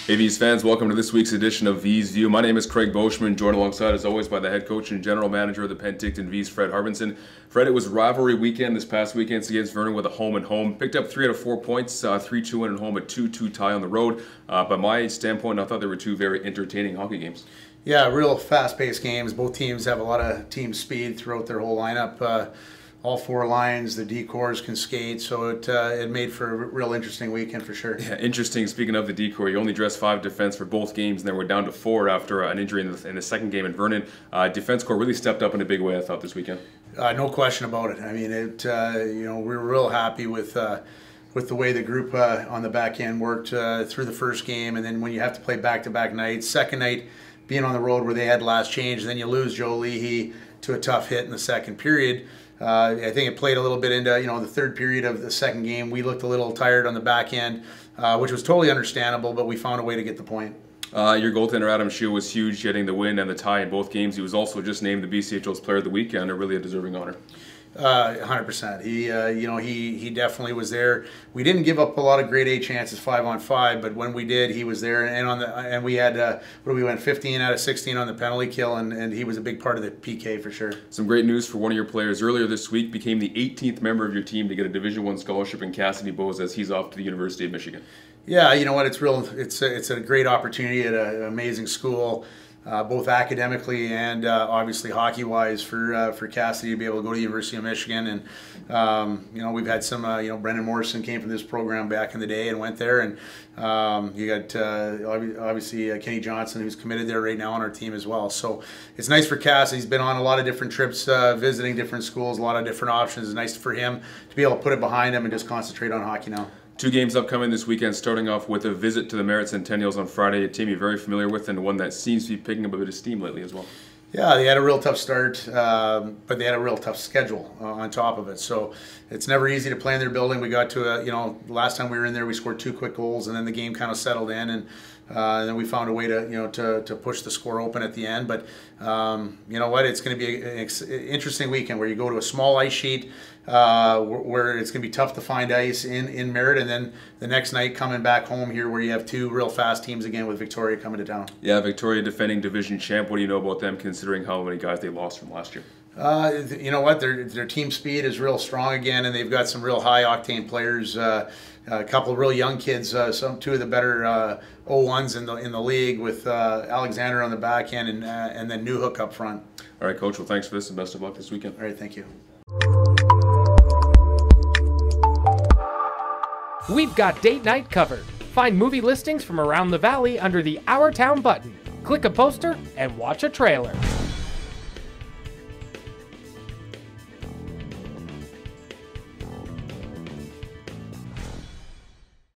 Hey Vees fans, welcome to this week's edition of Vees View. My name is Craig Beauchemin, joined alongside as always by the head coach and general manager of the Penticton Vees, Fred Harbinson. Fred, it was rivalry weekend this past weekend against Vernon with a home and home. Picked up 3 out of 4 points, 3-2 win at home, a 2-2 tie on the road. By my standpoint, I thought they were two very entertaining hockey games. Yeah, real fast-paced games. Both teams have a lot of team speed throughout their whole lineup. All 4 lines, the decors can skate, so it made for a real interesting weekend for sure. Yeah, interesting. Speaking of the decor, you only dressed 5 defense for both games, and then we're down to 4 after an injury in the second game in Vernon. Defense corps really stepped up in a big way, I thought, this weekend. No question about it. I mean, we were real happy with the way the group on the back end worked through the first game, and then when you have to play back-to-back nights, second night being on the road where they had last change, and then you lose Joe Leahy to a tough hit in the second period. I think it played a little bit into the third period of the second game. We looked a little tired on the back end, which was totally understandable, but we found a way to get the point. Your goaltender Adam Shue was huge, getting the win and the tie in both games. He was also just named the BCHL's Player of the Weekend, a really deserving honor. 100%. He definitely was there. We didn't give up a lot of grade A chances 5-on-5, but when we did, he was there. And we had we went 15 out of 16 on the penalty kill, and he was a big part of the PK for sure. Some great news for one of your players earlier this week. Became the 18th member of your team to get a Division I scholarship in Castanet as he's off to the University of Michigan. Yeah, you know what? It's a great opportunity at an amazing school. Both academically and obviously hockey-wise for Cassidy to be able to go to the University of Michigan, and we've had some Brendan Morrison came from this program back in the day and went there, and you got obviously Kenny Johnson, who's committed there right now on our team as well. So it's nice for Cass. He's been on a lot of different trips, visiting different schools, a lot of different options. It's nice for him to be able to put it behind him and just concentrate on hockey now. 2 games upcoming this weekend, starting off with a visit to the Merritt Centennials on Friday, a team you're very familiar with and one that seems to be picking up a bit of steam lately as well. Yeah, they had a real tough start, but they had a real tough schedule on top of it. So it's never easy to play in their building. We got to last time we were in there, we scored 2 quick goals, and then the game kind of settled in, and then we found a way to push the score open at the end. But you know what? It's going to be an interesting weekend where you go to a small ice sheet where it's going to be tough to find ice in Merritt, and then the next night coming back home here where you have 2 real fast teams again with Victoria coming to town. Yeah, Victoria defending division champ. What do you know about them considering how many guys they lost from last year? You know what? Their team speed is real strong again, and they've got some real high octane players. A couple of real young kids, 2 of the better 0-1s in the league, with Alexander on the back end and then Newhook up front. All right, Coach. Well, thanks for this, and best of luck this weekend. All right, thank you. We've got date night covered. Find movie listings from around the valley under the Our Town button. Click a poster and watch a trailer.